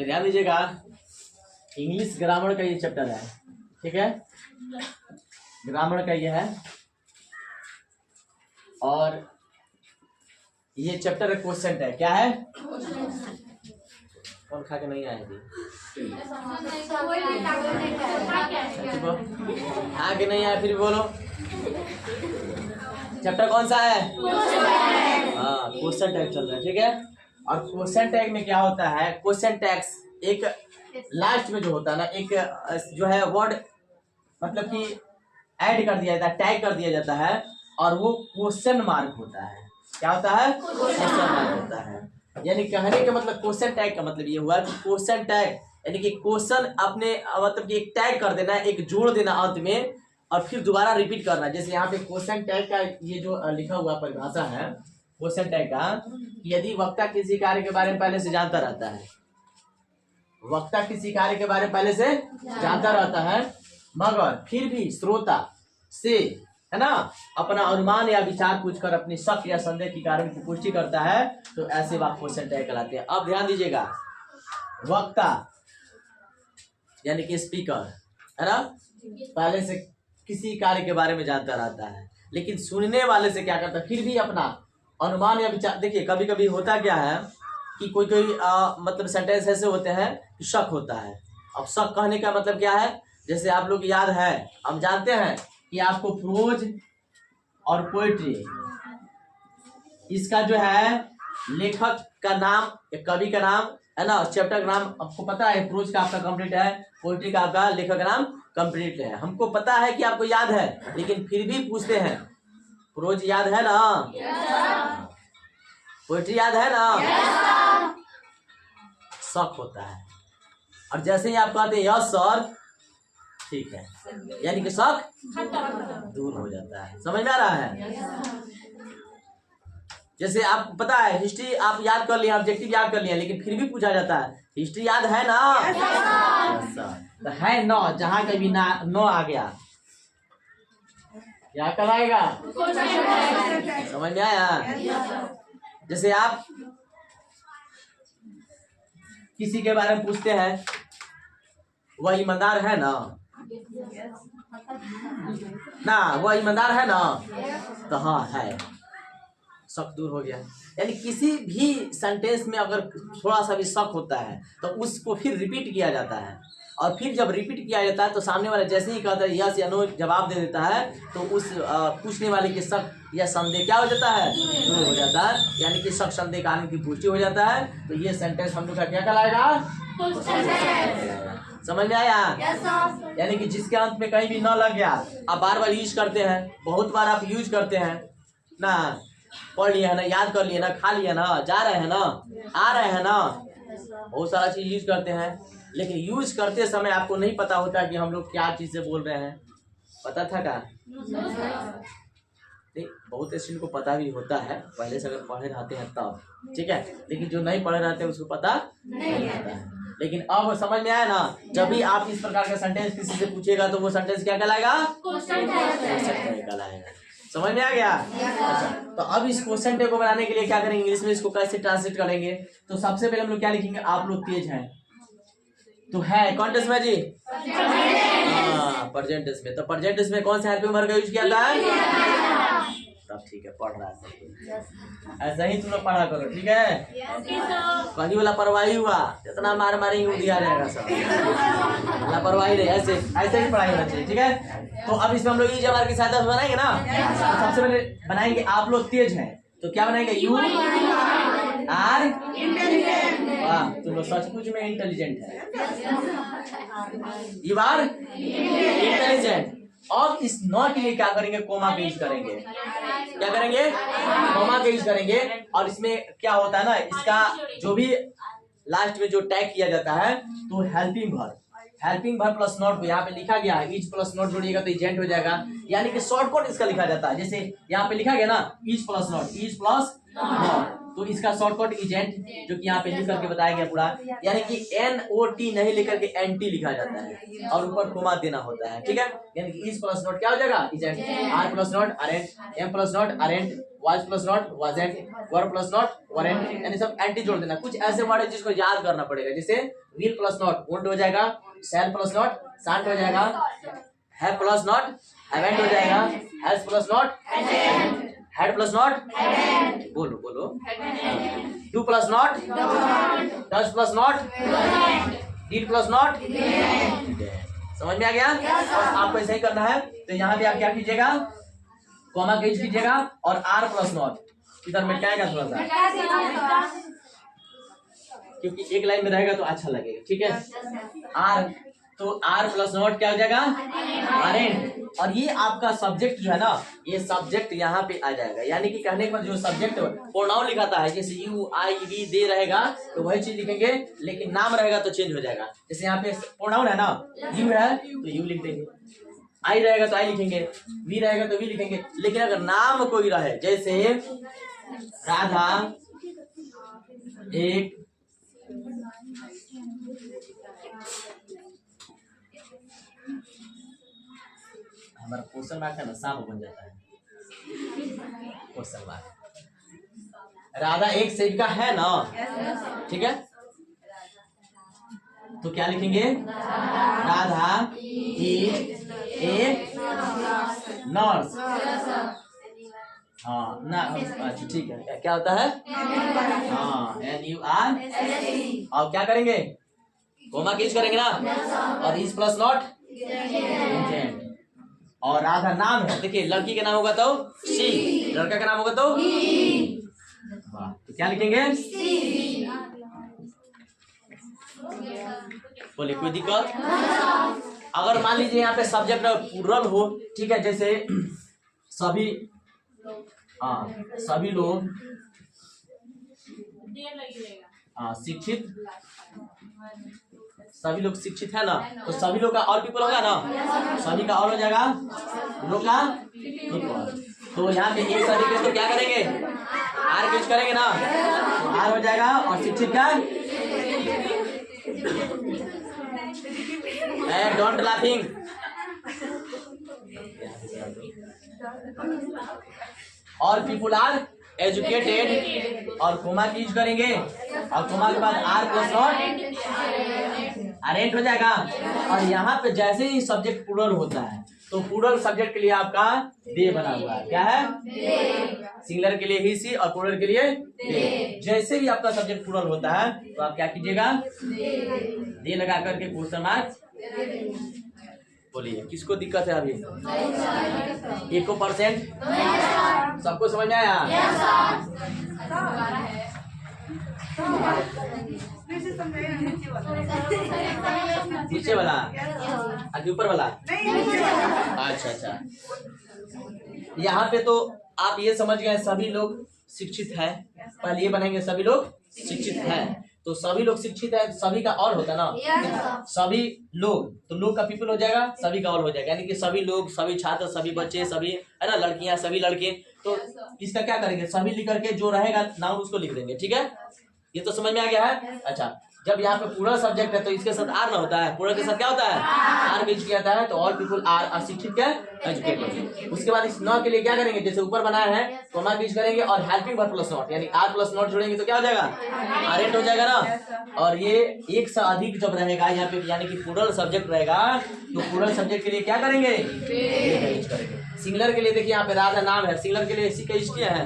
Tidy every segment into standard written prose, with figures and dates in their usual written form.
ध्यान दीजिएगा, English grammar का ये चैप्टर है, ठीक है, ग्रामर का ये है। और ये चैप्टर क्वेश्चन है, क्या है? कौन खा के नहीं आए थी? खा के नहीं आए फिर बोलो। चैप्टर कौन सा है? हाँ, क्वेश्चन टैग चल रहा है, ठीक है। और क्वेश्चन टैग में क्या होता है? क्वेश्चन टैग्स एक लास्ट में जो होता है ना, एक जो है वर्ड मतलब कि ऐड कर दिया जाता है, टैग कर दिया जाता है, और वो क्वेश्चन मार्क होता है। क्या होता है? क्वेश्चन मार्क होता है। यानी कहने का मतलब क्वेश्चन टैग का मतलब ये हुआ कि क्वेश्चन टैग यानी कि क्वेश्चन अपने मतलब कि एक टैग कर देना, एक जोड़ देना अंत में, और फिर दोबारा रिपीट करना। जैसे यहाँ पे क्वेश्चन टैग का ये जो लिखा हुआ परिभाषा है क्वेश्चन टैग का, यदि वक्ता किसी कार्य के बारे में पहले से जानता रहता है, वक्ता किसी कार्य के बारे में पहले से जानता रहता है, मगर फिर भी श्रोता से, है ना, अपना अनुमान या विचार पूछकर अपनी शक या संदेह के कारण की पुष्टि करता है, तो ऐसे वाक्य क्वेश्चन टैग कहलाते हैं। अब ध्यान दीजिएगा, वक्ता यानी कि स्पीकर, है ना, पहले से किसी कार्य के बारे में जानता रहता है, लेकिन सुनने वाले से क्या करता है, फिर भी अपना अनुमान या विचार। देखिए कभी कभी होता क्या है कि कोई कोई मतलब सेंटेंस ऐसे होते हैं कि शक होता है। अब शक कहने का मतलब क्या है? जैसे आप लोग याद है, हम जानते हैं कि आपको प्रोज और पोएट्री, इसका जो है लेखक का नाम, कवि का नाम, है ना, चैप्टर का नाम आपको पता है। प्रोज का आपका कंप्लीट है, पोएट्री का आपका लेखक का नाम कंप्लीट है। हमको पता है कि आपको याद है, लेकिन फिर भी पूछते हैं, प्रोज याद है ना? पोएट्री याद है ना? शक होता है। और जैसे ही आप कहते हैं यस सर, ठीक है, यानी कि शक दूर हो जाता है। समझ में आ रहा है? जैसे आप पता है हिस्ट्री आप याद कर लिए, ऑब्जेक्टिव याद कर लिए, लेकिन फिर भी पूछा जाता है हिस्ट्री याद है ना? Yes sir. तो है न, जहां कभी ना नो आ गया क्या कहलाएगा? समझ में आया? जैसे आप किसी के बारे में पूछते हैं, वह ईमानदार है ना? ना, वह ईमानदार है ना? तो हाँ है, शक दूर हो गया। यानी किसी भी सेंटेंस में अगर थोड़ा सा भी शक होता है तो उसको फिर रिपीट किया जाता है, और फिर जब रिपीट किया जाता है तो सामने वाला जैसे ही कहता है यस या नो जवाब दे देता है, तो उस पूछने वाले के शक या संदेह क्या हो जाता है? दूर हो जाता है। यानी कि शक संदेह कारण की पुष्टि हो जाता है। तो ये सेंटेंस हम लोग का क्या कहलाएगा? समझ में आया? यानी कि जिसके अंत में कहीं भी न लग गया, आप बार बार यूज करते हैं, बहुत बार आप यूज करते हैं ना, पढ़ लिया है ना, याद कर लिए ना, खा लिया ना, जा रहे हैं ना, आ रहे हैं ना, बहुत सारा चीज यूज करते हैं, लेकिन यूज करते समय आपको नहीं पता होता कि हम लोग क्या चीज से बोल रहे हैं। पता था क्या? नहीं, बहुत स्टूडेंट को पता भी होता है, पहले से अगर पढ़े रहते हैं तब, ठीक है, लेकिन जो नहीं पढ़े रहते हैं उसको पता नहीं रहता है। लेकिन अब समझ में आया ना, जब भी आप इस प्रकार का सेंटेंस किसी से पूछेगा तो वो सेंटेंस क्या कहलाएगा? कहलाएगा। समझ में आ गया? अच्छा, तो अब इस क्वेश्चन टैग को बनाने के लिए क्या करेंगे, इंग्लिश में इसको कैसे ट्रांसलेट करेंगे? तो सबसे पहले हम लोग क्या लिखेंगे? आप लोग तेज हैं तो है कौन टेंस में जी? हाँ, प्रेजेंट टेंस में। तो प्रेजेंट टेंस में कौन सा हेल्पिंग वर्ब का यूज किया था? तब ठीक है, पढ़ रहा है, ऐसा ही तुम लोग पढ़ा करो, ठीक है? कहीं वाला लापरवाही हुआ इतना मार मारेंगे वो दिया जाएगा सब। लापरवाही नहीं, ऐसे ऐसे ही पढ़ाई होना चाहिए, ठीक है? तो अब इसमें हम लोग ये जवाब की सहायता से बनाएंगे ना। तो सबसे पहले बनाएंगे आप लोग तेज हैं, तो क्या बनाएंगे? You are intelligent. वाह, तुम लोग सचमुच में इंटेलिजेंट है। You are intelligent. और इस नॉट के लिए क्या करेंगे? कोमा का यूज करेंगे। क्या करेंगे? कोमा का यूज करेंगे। और इसमें क्या होता है ना, इसका जो भी लास्ट में जो टैग किया जाता है तो हेल्पिंग वर्ब प्लस नॉट को यहाँ पे लिखा गया है, इज प्लस नॉट जोड़िएगा तो इजेंट हो जाएगा। यानी कि शॉर्टकट इसका लिखा जाता है, जैसे यहाँ पे लिखा गया ना is plus not, is plus not, तो इसका शॉर्टकट इजेंट जो कि यहाँ पे लिख करके बताया गया पूरा, यानी कि NOT नहीं लिख करके NT लिखा जाता है और ऊपर कोमा देना होता है, ठीक है। यानी कि इस प्लस नॉट क्या हो जाएगा, isn't, R plus not aren't, M plus not aren't, was plus not wasn't, were plus not weren't, यानी सब एंटी जोड़ देना। कुछ ऐसे वर्ड है जिसको याद करना पड़ेगा, जैसे विल प्लस नॉट वोंट हो जाएगा, शैल प्लस नॉट शांत हो जाएगा, हैव प्लस नॉट हैवेंट हो जाएगा, has plus not had plus not बोलो बोलो, do plus not does plus not did plus not. समझ में आ गया? आपको ऐसा ही करना है। तो यहाँ पे आप क्या कीजिएगा, कॉमा का यूज कीजिएगा और R प्लस नॉट इधर मिटाएगा थोड़ा सा, क्योंकि एक लाइन में रहेगा तो अच्छा लगेगा, ठीक है। R, तो R प्लस नॉट क्या हो जाएगा, अरेंट। और ये आपका सब्जेक्ट जो है ना, ये सब्जेक्ट यहाँ पे आ जाएगा, यानी कि कहने के बाद जो सब्जेक्ट प्रोनाउन लिखाता है, जैसे यू आई वी दे रहेगा तो वही चीज लिखेंगे, लेकिन नाम रहेगा तो चेंज हो जाएगा। जैसे यहाँ पे प्रोनाउन है ना, यू है तो यू लिख देंगे, आई रहेगा तो आई लिखेंगे, वी रहेगा तो वी लिखेंगे। लेकिन अगर नाम कोई रहे, जैसे राधा एक हमारा क्वेश्चन मार्क है ना, सांप बन जाता है क्वेश्चन मार्क। राधा एक सेविका है ना, ठीक है, तो क्या लिखेंगे, राधा इज ए नर्स। हाँ ना, अच्छा ठीक है, क्या होता है, हाँ NUR। और क्या करेंगे, कोमा की यूज करेंगे ना, और इज प्लस नॉट इंटेंट। और राधा नाम है, देखिए लड़की का नाम होगा तो शी, लड़का का नाम होगा तो ही। वाह, तो क्या लिखेंगे, बोले कोई दिक्कत? अगर मान लीजिए यहाँ पे सब्जेक्ट प्लूरल हो, ठीक है, जैसे सभी, हाँ सभी लोग शिक्षित, सभी लोग शिक्षित है ना, तो सभी लोग का और पीपल होगा ना, सभी का और हो जाएगा, लोग का पीपल। तो यहाँ पे एक सभी के तो क्या करेंगे, आर यूज करेंगे ना, तो आर हो जाएगा, और शिक्षित का डोंट लाफिंग, और पीपुल आर एजुकेटेड, और कोमा की यूज करेंगे, और कोमा के बाद आर प्लस नॉट अरेंट हो जाएगा। और यहाँ पे जैसे ही सब्जेक्ट प्लूरल होता है, तो प्लूरल सब्जेक्ट के लिए आपका दे बना हुआ है, क्या है, सिंगुलर के लिए ही सी और प्लूरल के लिए दे। जैसे ही आपका सब्जेक्ट प्लूरल होता है तो आप क्या कीजिएगा, दे लगा करके क्वेश्चन मार्क। बोलिए किसको दिक्कत है अभी, 1% सबको समझ में आया? नीचे वाला आगे ऊपर वाला, अच्छा अच्छा। यहाँ पे तो आप ये समझ गए सभी लोग शिक्षित है, पहले ये बनाएंगे सभी लोग शिक्षित है, तो सभी लोग शिक्षित है, सभी का और होता है ना, सभी लोग, तो लोग का पीपल हो जाएगा, सभी का और हो जाएगा, यानी कि सभी लोग, सभी छात्र, सभी बच्चे, सभी है ना, लड़कियां, सभी लड़के। तो इसका क्या करेंगे, सभी लिख करके जो रहेगा नाउन उसको लिख देंगे, ठीक है, ये तो समझ में आ गया है। अच्छा, जब यहाँ पे पूरा सब्जेक्ट है तो इसके साथ आर ना होता है, पूरा के साथ क्या होता है, आर बीच किया जाता है, तो ऑल पीपल आर अशिक्षित क्या एजुकेटेड। उसके बाद इस नॉट के लिए क्या करेंगे, जैसे ऊपर बनाया है कोमा बीच करेंगे और हेल्पिंग वर्ब प्लस नॉट, यानी आर प्लस नॉट जोड़ेंगे तो क्या हो जाएगा, अरेंट हो जाएगा ना। और ये एक से अधिक जब रहेगा यहाँ पे, यानी कि प्लूरल सब्जेक्ट रहेगा, तो प्लूरल सब्जेक्ट के लिए क्या करेंगे, सिंगुलर के लिए देखिए यहाँ पे राधा नाम है, सिंगुलर के लिए सी का यूज किया है,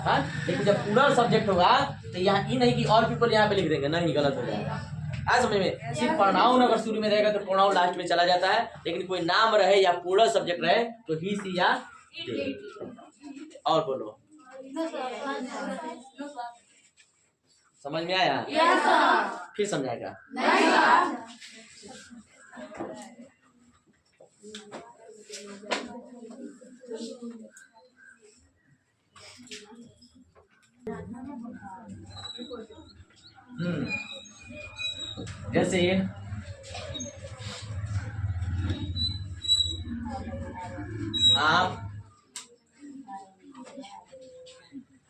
हाँ, लेकिन जब प्लूरल सब्जेक्ट होगा तो यहाँ ई नहीं कि और पीपल यहाँ पे लिख देंगे, नहीं, गलत हो जाएगा। आज समझ में, सिर्फ प्रोनाउन अगर शुरू में रहेगा तो प्रोनाउन लास्ट में चला जाता है, लेकिन कोई नाम रहे या प्लूरल सब्जेक्ट रहे तो ही सी या दे। और बोलो, समझ में आया? फिर समझाएगा? जैसे आप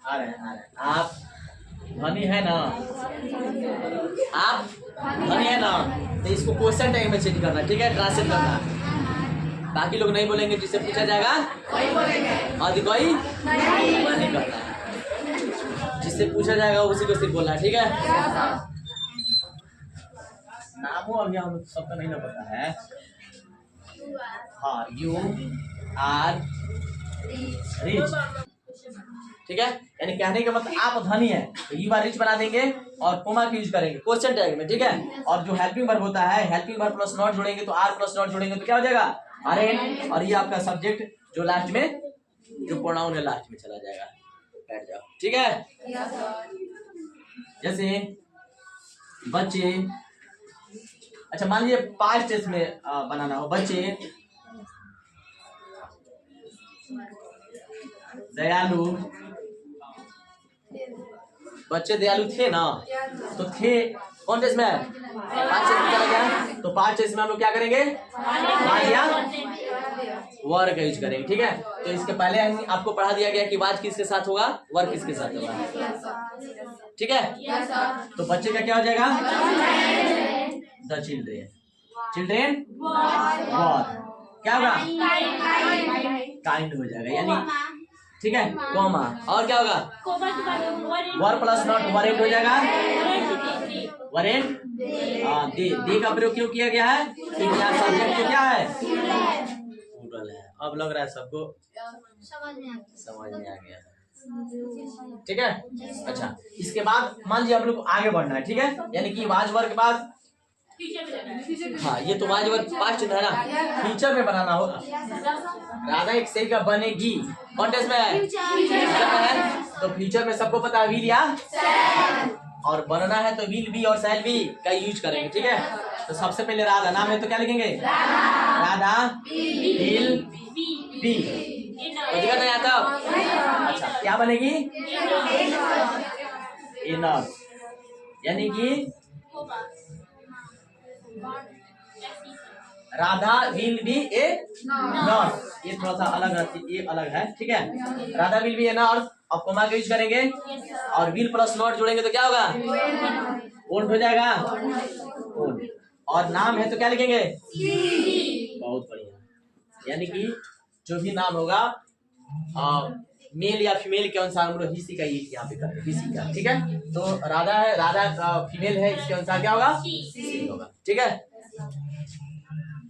आ रहे हैं, आप धनी है ना, आप धनी है ना, तो इसको क्वेश्चन टैग में चेंज करना, ठीक है, ट्रांसलेट करना। बाकी लोग नहीं बोलेंगे, जिससे पूछा जाएगा और कोई नहीं करना है, जिससे पूछा जाएगा उसी को सिर्फ बोलना है, ठीक है। नामो अभी हम सबका नहीं ना पता है। हाँ, यू आर रिच, ठीक है, यानी कहने का मतलब आप धनी है तो यू आर रिच बना देंगे और कोमा का यूज करेंगे क्वेश्चन टैग में, ठीक है। और जो हेल्पिंग वर्ब होता है, हेल्पिंग वर्ब प्लस नॉट जोड़ेंगे तो आर प्लस नॉट जोड़ेंगे तो क्या हो जाएगा, आर एन, और ये आपका सब्जेक्ट जो लास्ट में जो प्रोनाउन है लास्ट में चला जाएगा, बैठ जाओ, ठीक है। जैसे बच्चे, अच्छा मान लीजिए पास्ट टेंस में बनाना हो, बच्चे दयालु, बच्चे दयालु थे ना, तो थे कौन टेंस में है, पास्ट टेंस में चला गया, तो पास्ट टेंस में हम लोग क्या करेंगे, वर का यूज करेंगे, ठीक है। तो इसके पहले आपको पढ़ा दिया गया कि वाज किसके साथ होगा, वर किसके साथ होगा, ठीक है। तो बच्चे का क्या हो जाएगा, द चिल्ड्रेन, चिल्ड्रेन वर, क्या होगा, काइंड हो जाएगा, यानी ठीक है, कॉमा, और क्या होगा, वर प्लस नॉट वरेंट हो जाएगा, वरेंट, दे का प्रयोग क्यों किया गया है, क्योंकि यहाँ सब्जेक्ट क्या है, प्लूरल है। अब लग रहा है सबको समझ में आ गया, ठीक है। अच्छा, इसके बाद मान लीजिए हम लोग आगे बढ़ना है, ठीक है, यानी कि वाज वर्ग के बाद, हाँ ये तो वाज वर्ग पास्ट है ना, फ्यूचर में बनाना होगा। राधा एक सही का बनेगी कौन टेंस में है, तो फ्यूचर में सबको पता है विल या और बनना है तो विल बी और शैल बी का यूज करेंगे, ठीक है। तो सबसे पहले राधा नाम है तो क्या लिखेंगे, राधा विल बी, दिक्कत नहीं आता। अच्छा, क्या बनेगी, इनर, यानी कि Radha will be A not, ये थोड़ा सा अलग है, ये अलग है, ठीक है। Radha will be A not, अब कोमा का यूज करेंगे और विल प्लस नॉट जोड़ेंगे तो क्या होगा, ओल्ड हो जाएगा, ओल्ड, और नाम है तो क्या लिखेंगे, बहुत बढ़िया, यानी कि जो भी नाम होगा मेल या फीमेल के अनुसार हम लोग हिस्सी का यहाँ पे करते हैं, हिस्सी का, ठीक है। तो राधा है, राधा फीमेल है, इसके अनुसार क्या होगा, ही होगा, ठीक है।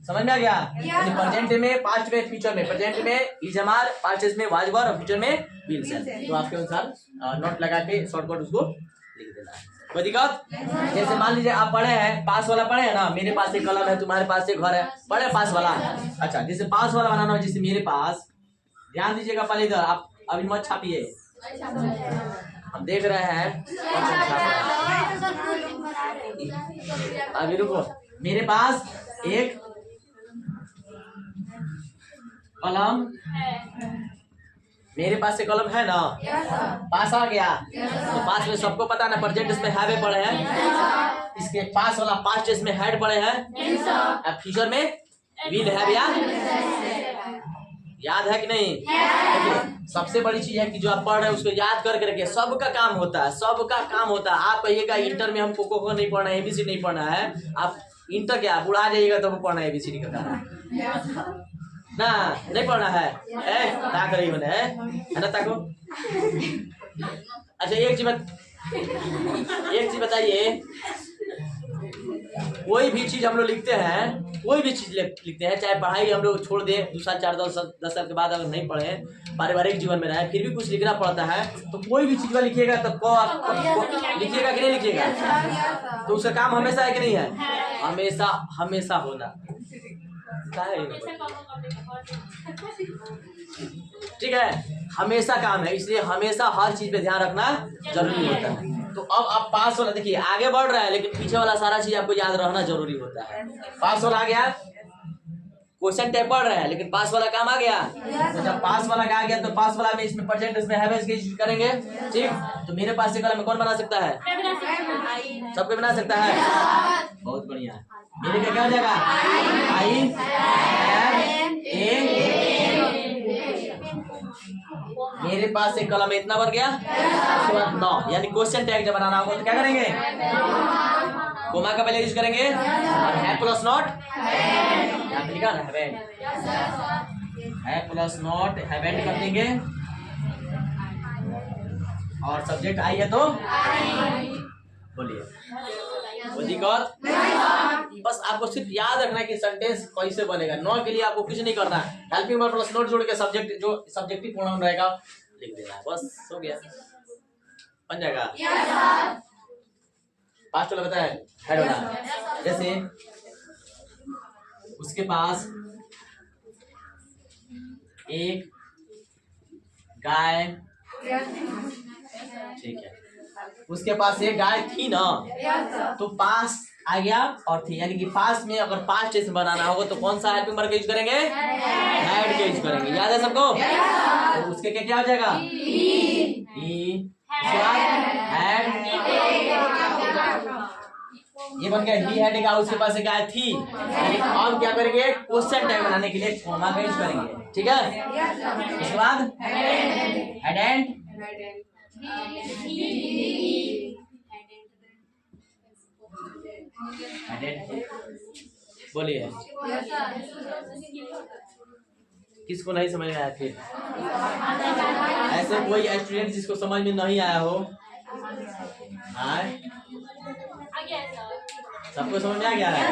समझ में आ गया, यानी प्रेजेंट में, पास्ट में, फ्यूचर में, प्रेजेंट में इज एमआर, पास्ट में वाज वर और फ्यूचर में विल सेल, तो आपके अनुसार नोट लगा के शॉर्टकट उसको लिख देना है, कोई दिक्कत। जैसे मान लीजिए आप पढ़े हैं, पास वाला पढ़े हैं ना, मेरे पास एक कलम है, तुम्हारे पास एक घर है, पढ़े पास वाला, अच्छा जैसे पास वाला बनाना हो, जैसे मेरे पास, ध्यान दीजिएगा पहले इधर, आप अभी मत छापिए, हम देख रहे हैं, अभी रुको, मेरे पास एक कलम, मेरे पास से कलम है ना, पास आ गया, तो पास में सबको पता ना, प्रेजेंट इसमें हैव पड़े हैं, इसके पास वाला पास्ट इसमें हैड पड़े हैं, अब फ्यूचर में विल हैव या, याद है कि नहीं। सबसे बड़ी चीज है कि जो आप पढ़ रहे हैं उसको याद करके रखिए, सबका काम होता है, सबका काम होता है। आप कहिएगा इंटर में हमको को नहीं पढ़ना है, एबीसी नहीं पढ़ना है, आप इंटर क्या बुढ़ा जाइएगा तो पढ़ना है एबीसी का ना, नहीं पढ़ना है, क्या करेगी मैंने है ना ताको। अच्छा एक चीज बताइए, कोई भी चीज हम लोग लिखते हैं, कोई भी चीज लिखते हैं, चाहे पढ़ाई हम लोग छोड़ दें 2 साल 4 साल 10 साल के बाद अगर नहीं पढ़े, पारिवारिक जीवन में रहे, फिर भी कुछ लिखना पड़ता है, तो कोई भी चीज लिखिएगा तो लिखिएगा कि नहीं लिखिएगा, तो उसका काम हमेशा है कि नहीं है, हमेशा हमेशा होना, ठीक है, हमेशा काम है, इसलिए हमेशा हर चीज पे ध्यान रखना जरूरी होता है। तो अब आप पास वाला देखिए आगे बढ़ रहा है, लेकिन पीछे वाला सारा चीज आपको याद रहना जरूरी होता है। पास वाला आ गया, क्वेश्चन टैग पढ़ रहा है, लेकिन पास वाला काम आ गया, तो जब पास वाला आ गया तो पास वाला में इसमें प्रेजेंट इसमें हैव के यूज करेंगे, ठीक। तो मेरे पास से कलम में कौन बना सकता है, सबको बना सकता है, बहुत बढ़िया। मेरे क्या हो जाएगा, आई हैव ए मेरे पास एक कलम है, इतना बन गया। उसके बाद 9, यानी क्वेश्चन टैग जब बनाना होगा तो क्या करेंगे, कोमा का पहले यूज करेंगे। और है प्लस नॉट, यहाँ पे लिखा ना हैवेंट, है प्लस नॉट हैवेंट कर देंगे। और सब्जेक्ट आई है तो बोलिए और बस आपको सिर्फ याद रखना है कि सेंटेंस कैसे बनेगा। 9 के लिए आपको कुछ नहीं करना है, हेल्पिंग वर्ब प्लस नोट जोड़ के सब्जेक्ट जो सब्जेक्टिव प्रोनाउन रहेगा लिख देना है, बस हो गया, बन जाएगा। पांच वाला बताया हेड वाला, जैसे उसके पास एक गाय, ठीक है, उसके पास एक गाय थी ना, तो पास आ गया और थी, यानी कि पास में अगर पास्ट टेंस बनाना होगा तो कौन सा हेल्पिंग वर्ब का यूज करेंगे, हैड का यूज करेंगे। याद है सबको? तो उसके क्या हो जाएगा, ही, हैड, ये बन गया ही हैड का, उसके पास एक गाय थी। अब क्या करेंगे, क्वेश्चन टैग बनाने के लिए कॉमा का यूज करेंगे, ठीक है। उसके बाद हैड एंड बोलिए, किसको नहीं समझ में आया फिर? ऐसे कोई स्टूडेंट जिसको समझ में नहीं आया हो? सबको समझ में आ गया है?